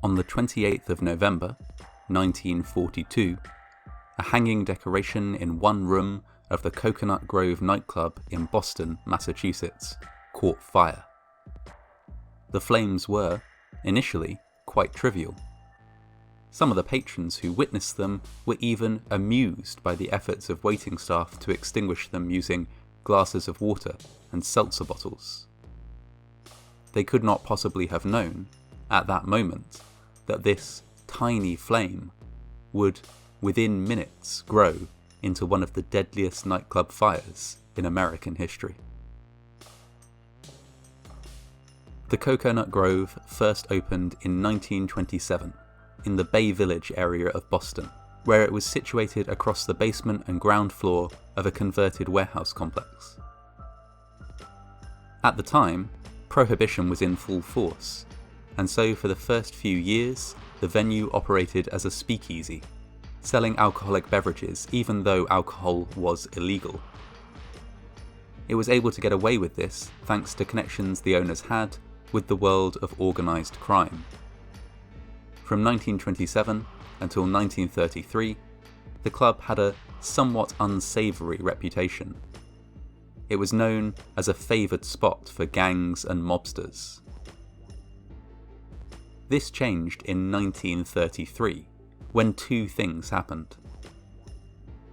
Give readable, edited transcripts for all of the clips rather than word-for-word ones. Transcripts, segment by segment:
On the 28th of November, 1942, a hanging decoration in one room of the Cocoanut Grove nightclub in Boston, Massachusetts, caught fire. The flames were, initially, quite trivial. Some of the patrons who witnessed them were even amused by the efforts of waiting staff to extinguish them using glasses of water and seltzer bottles. They could not possibly have known, at that moment, that this tiny flame would, within minutes, grow into one of the deadliest nightclub fires in American history. The Cocoanut Grove first opened in 1927 in the Bay Village area of Boston, where it was situated across the basement and ground floor of a converted warehouse complex. At the time, Prohibition was in full force, and so for the first few years, the venue operated as a speakeasy, selling alcoholic beverages even though alcohol was illegal. It was able to get away with this thanks to connections the owners had with the world of organised crime. From 1927 until 1933, the club had a somewhat unsavoury reputation. It was known as a favoured spot for gangs and mobsters. This changed in 1933, when two things happened.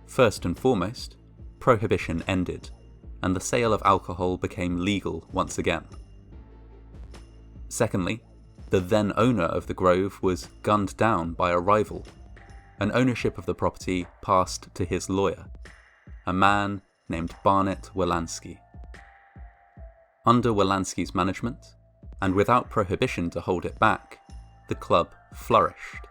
First and foremost, Prohibition ended, and the sale of alcohol became legal once again. Secondly, the then owner of the Grove was gunned down by a rival, and ownership of the property passed to his lawyer, a man named Barnett Wolanski. Under Wolanski's management, and without Prohibition to hold it back, the club flourished.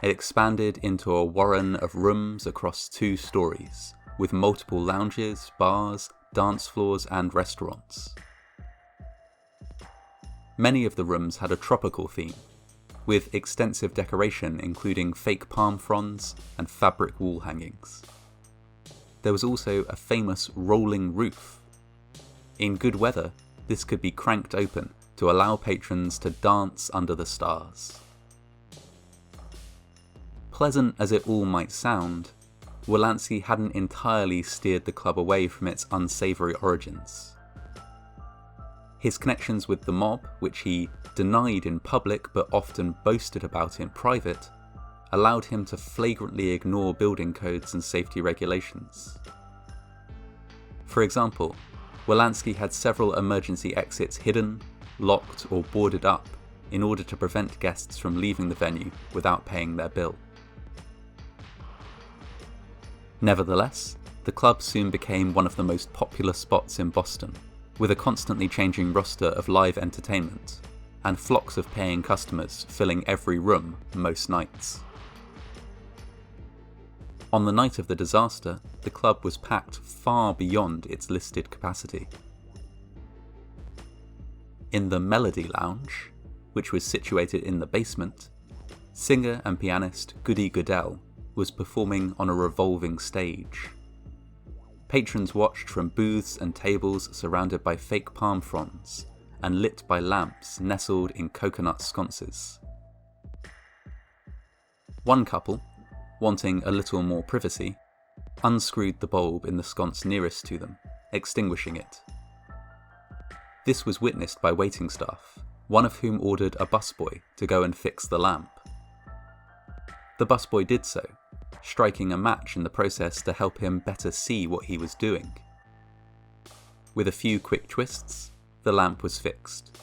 It expanded into a warren of rooms across 2 stories, with multiple lounges, bars, dance floors and restaurants. Many of the rooms had a tropical theme, with extensive decoration including fake palm fronds and fabric wall hangings. There was also a famous rolling roof. In good weather, this could be cranked open to allow patrons to dance under the stars. Pleasant as it all might sound, Wolanski hadn't entirely steered the club away from its unsavoury origins. His connections with the mob, which he denied in public but often boasted about in private, allowed him to flagrantly ignore building codes and safety regulations. For example, Wolanski had several emergency exits hidden, locked or boarded up in order to prevent guests from leaving the venue without paying their bill. Nevertheless, the club soon became one of the most popular spots in Boston, with a constantly changing roster of live entertainment, and flocks of paying customers filling every room most nights. On the night of the disaster, the club was packed far beyond its listed capacity. In the Melody Lounge, which was situated in the basement, singer and pianist Goody Goodell was performing on a revolving stage. Patrons watched from booths and tables surrounded by fake palm fronds and lit by lamps nestled in coconut sconces. One couple, wanting a little more privacy, unscrewed the bulb in the sconce nearest to them, extinguishing it. This was witnessed by waiting staff, one of whom ordered a busboy to go and fix the lamp. The busboy did so, striking a match in the process to help him better see what he was doing. With a few quick twists, the lamp was fixed.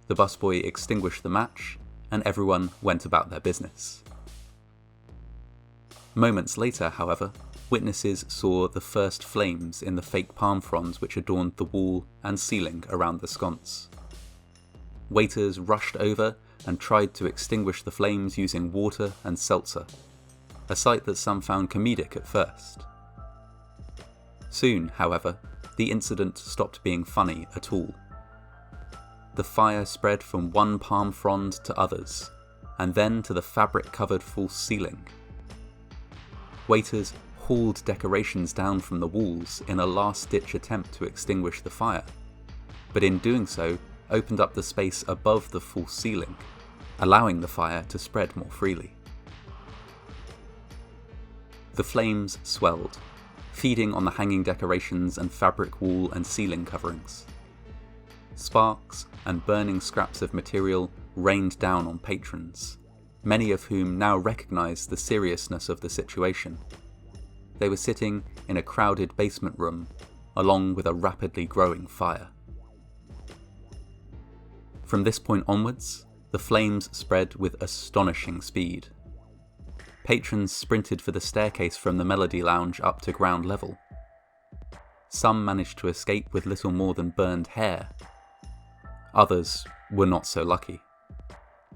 The busboy extinguished the match, and everyone went about their business. Moments later, however, witnesses saw the first flames in the fake palm fronds which adorned the wall and ceiling around the sconce. Waiters rushed over and tried to extinguish the flames using water and seltzer, a sight that some found comedic at first. Soon, however, the incident stopped being funny at all. The fire spread from one palm frond to others, and then to the fabric-covered false ceiling. Waiters hauled decorations down from the walls in a last-ditch attempt to extinguish the fire, but in doing so opened up the space above the false ceiling, allowing the fire to spread more freely. The flames swelled, feeding on the hanging decorations and fabric wall and ceiling coverings. Sparks and burning scraps of material rained down on patrons, many of whom now recognised the seriousness of the situation. They were sitting in a crowded basement room, along with a rapidly growing fire. From this point onwards, the flames spread with astonishing speed. Patrons sprinted for the staircase from the Melody Lounge up to ground level. Some managed to escape with little more than burned hair. Others were not so lucky.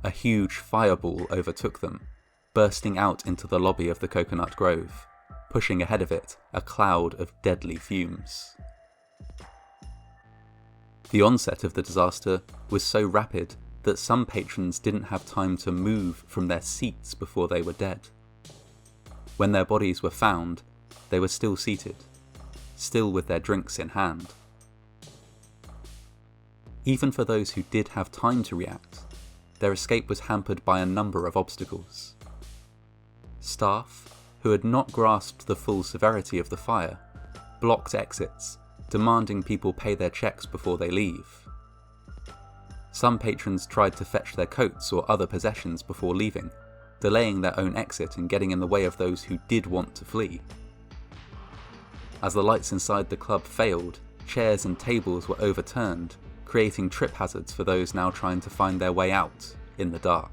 A huge fireball overtook them, bursting out into the lobby of the Cocoanut Grove, pushing ahead of it a cloud of deadly fumes. The onset of the disaster was so rapid that some patrons didn't have time to move from their seats before they were dead. When their bodies were found, they were still seated, still with their drinks in hand. Even for those who did have time to react, their escape was hampered by a number of obstacles. Staff, who had not grasped the full severity of the fire, blocked exits, demanding people pay their checks before they leave. Some patrons tried to fetch their coats or other possessions before leaving, delaying their own exit and getting in the way of those who did want to flee. As the lights inside the club failed, chairs and tables were overturned, creating trip hazards for those now trying to find their way out in the dark.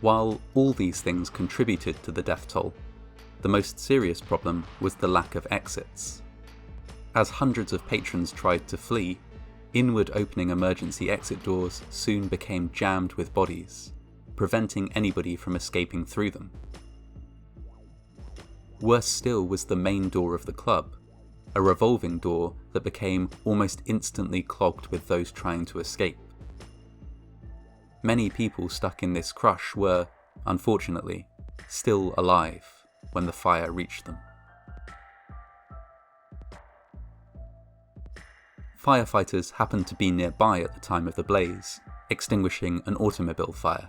While all these things contributed to the death toll, the most serious problem was the lack of exits. As hundreds of patrons tried to flee, inward opening emergency exit doors soon became jammed with bodies, preventing anybody from escaping through them. Worse still was the main door of the club, a revolving door that became almost instantly clogged with those trying to escape. Many people stuck in this crush were, unfortunately, still alive when the fire reached them. Firefighters happened to be nearby at the time of the blaze, extinguishing an automobile fire.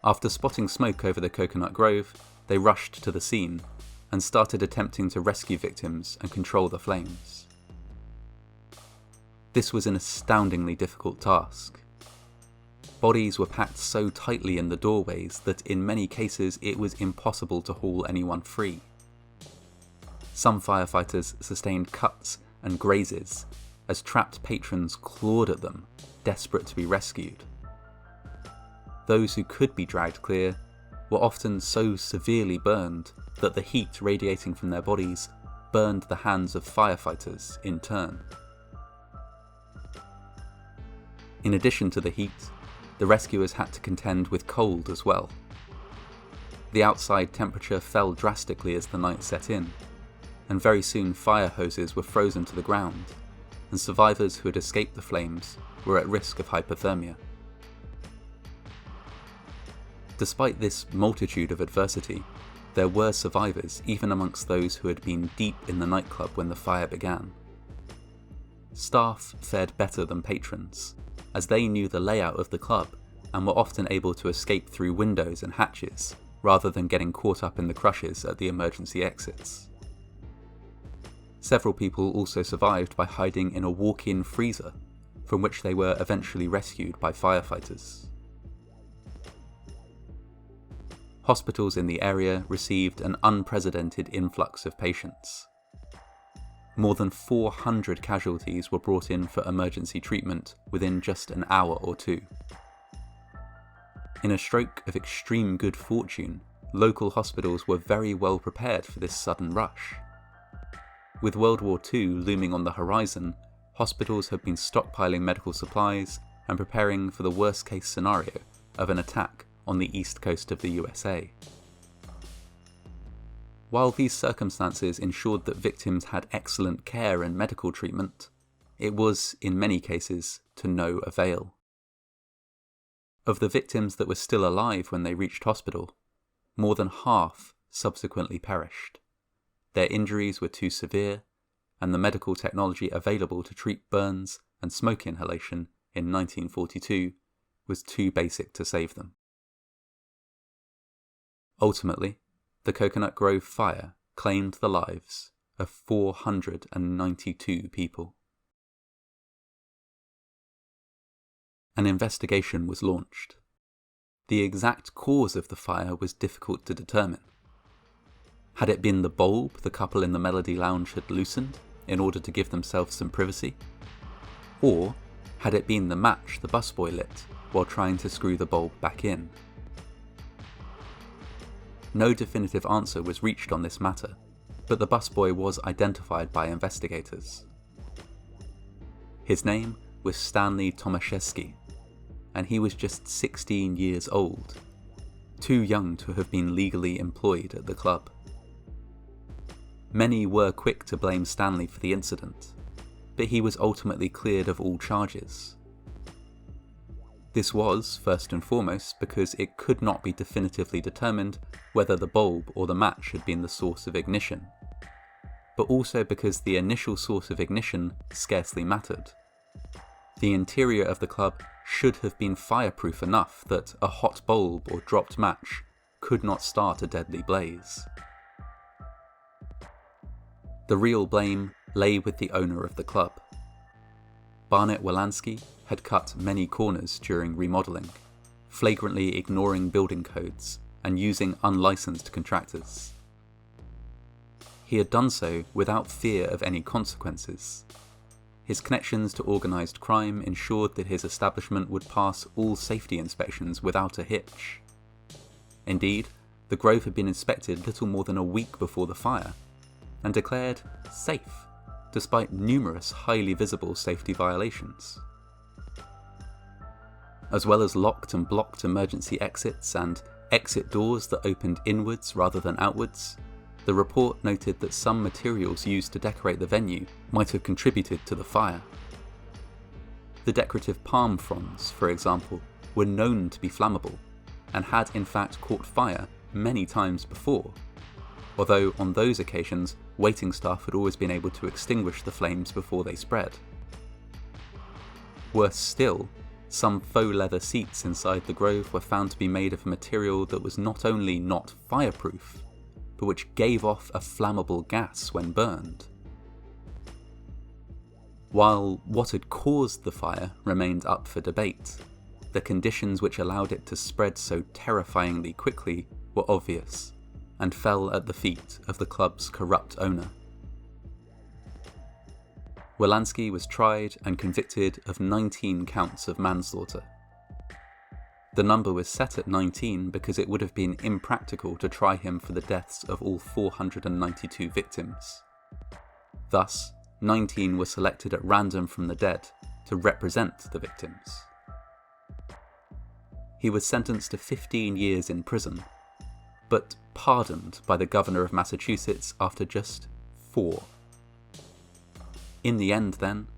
After spotting smoke over the Cocoanut Grove, they rushed to the scene and started attempting to rescue victims and control the flames. This was an astoundingly difficult task. Bodies were packed so tightly in the doorways that in many cases it was impossible to haul anyone free. Some firefighters sustained cuts and grazes as trapped patrons clawed at them, desperate to be rescued. Those who could be dragged clear were often so severely burned that the heat radiating from their bodies burned the hands of firefighters in turn. In addition to the heat, the rescuers had to contend with cold as well. The outside temperature fell drastically as the night set in, and very soon fire hoses were frozen to the ground, and survivors who had escaped the flames were at risk of hypothermia. Despite this multitude of adversity, there were survivors even amongst those who had been deep in the nightclub when the fire began. Staff fared better than patrons, as they knew the layout of the club and were often able to escape through windows and hatches, rather than getting caught up in the crushes at the emergency exits. Several people also survived by hiding in a walk-in freezer, from which they were eventually rescued by firefighters. Hospitals in the area received an unprecedented influx of patients. More than 400 casualties were brought in for emergency treatment within just an hour or two. In a stroke of extreme good fortune, local hospitals were very well prepared for this sudden rush. With World War II looming on the horizon, hospitals had been stockpiling medical supplies and preparing for the worst-case scenario of an attack on the east coast of the USA. While these circumstances ensured that victims had excellent care and medical treatment, it was, in many cases, to no avail. Of the victims that were still alive when they reached hospital, more than half subsequently perished. Their injuries were too severe, and the medical technology available to treat burns and smoke inhalation in 1942 was too basic to save them. Ultimately, the Cocoanut Grove fire claimed the lives of 492 people. An investigation was launched. The exact cause of the fire was difficult to determine. Had it been the bulb the couple in the Melody Lounge had loosened in order to give themselves some privacy? Or had it been the match the busboy lit while trying to screw the bulb back in? No definitive answer was reached on this matter, but the busboy was identified by investigators. His name was Stanley Tomaszewski, and he was just 16 years old, too young to have been legally employed at the club. Many were quick to blame Stanley for the incident, but he was ultimately cleared of all charges. This was, first and foremost, because it could not be definitively determined whether the bulb or the match had been the source of ignition, but also because the initial source of ignition scarcely mattered. The interior of the club should have been fireproof enough that a hot bulb or dropped match could not start a deadly blaze. The real blame lay with the owner of the club. Barnett Wolanski had cut many corners during remodelling, flagrantly ignoring building codes and using unlicensed contractors. He had done so without fear of any consequences. His connections to organised crime ensured that his establishment would pass all safety inspections without a hitch. Indeed, the Grove had been inspected little more than a week before the fire, and declared safe, despite numerous highly visible safety violations. As well as locked and blocked emergency exits and exit doors that opened inwards rather than outwards, the report noted that some materials used to decorate the venue might have contributed to the fire. The decorative palm fronds, for example, were known to be flammable, and had in fact caught fire many times before, although on those occasions waiting staff had always been able to extinguish the flames before they spread. Worse still, some faux leather seats inside the Grove were found to be made of a material that was not only not fireproof, but which gave off a flammable gas when burned. While what had caused the fire remained up for debate, the conditions which allowed it to spread so terrifyingly quickly were obvious, and fell at the feet of the club's corrupt owner. Wolanski was tried and convicted of 19 counts of manslaughter. The number was set at 19 because it would have been impractical to try him for the deaths of all 492 victims. Thus, 19 were selected at random from the dead to represent the victims. He was sentenced to 15 years in prison, but pardoned by the governor of Massachusetts after just 4. In the end then,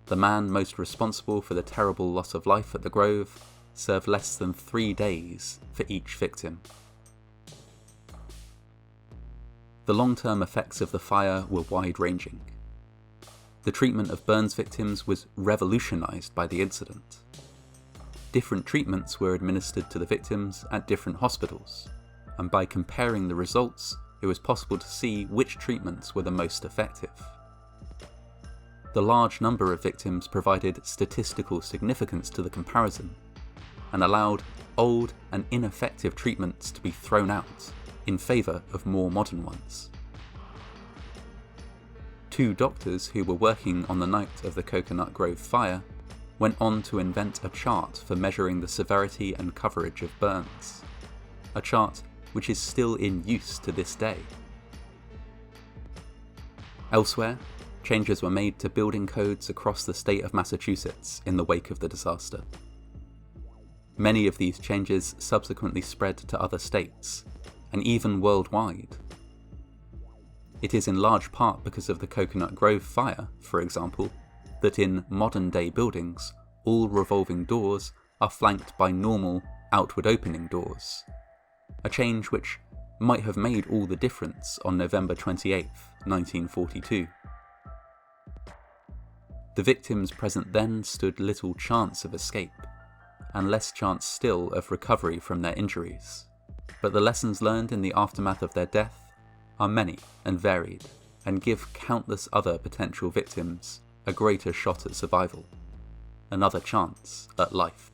the man most responsible for the terrible loss of life at the Grove served less than 3 days for each victim. The long-term effects of the fire were wide-ranging. The treatment of burns victims was revolutionised by the incident. Different treatments were administered to the victims at different hospitals, and by comparing the results, it was possible to see which treatments were the most effective. The large number of victims provided statistical significance to the comparison, and allowed old and ineffective treatments to be thrown out in favour of more modern ones. 2 doctors who were working on the night of the Cocoanut Grove fire went on to invent a chart for measuring the severity and coverage of burns, a chart which is still in use to this day. Elsewhere, changes were made to building codes across the state of Massachusetts in the wake of the disaster. Many of these changes subsequently spread to other states, and even worldwide. It is in large part because of the Cocoanut Grove fire, for example, that in modern-day buildings, all revolving doors are flanked by normal, outward-opening doors, a change which might have made all the difference on November 28, 1942. The victims present then stood little chance of escape, and less chance still of recovery from their injuries. But the lessons learned in the aftermath of their death are many and varied, and give countless other potential victims a greater shot at survival, another chance at life.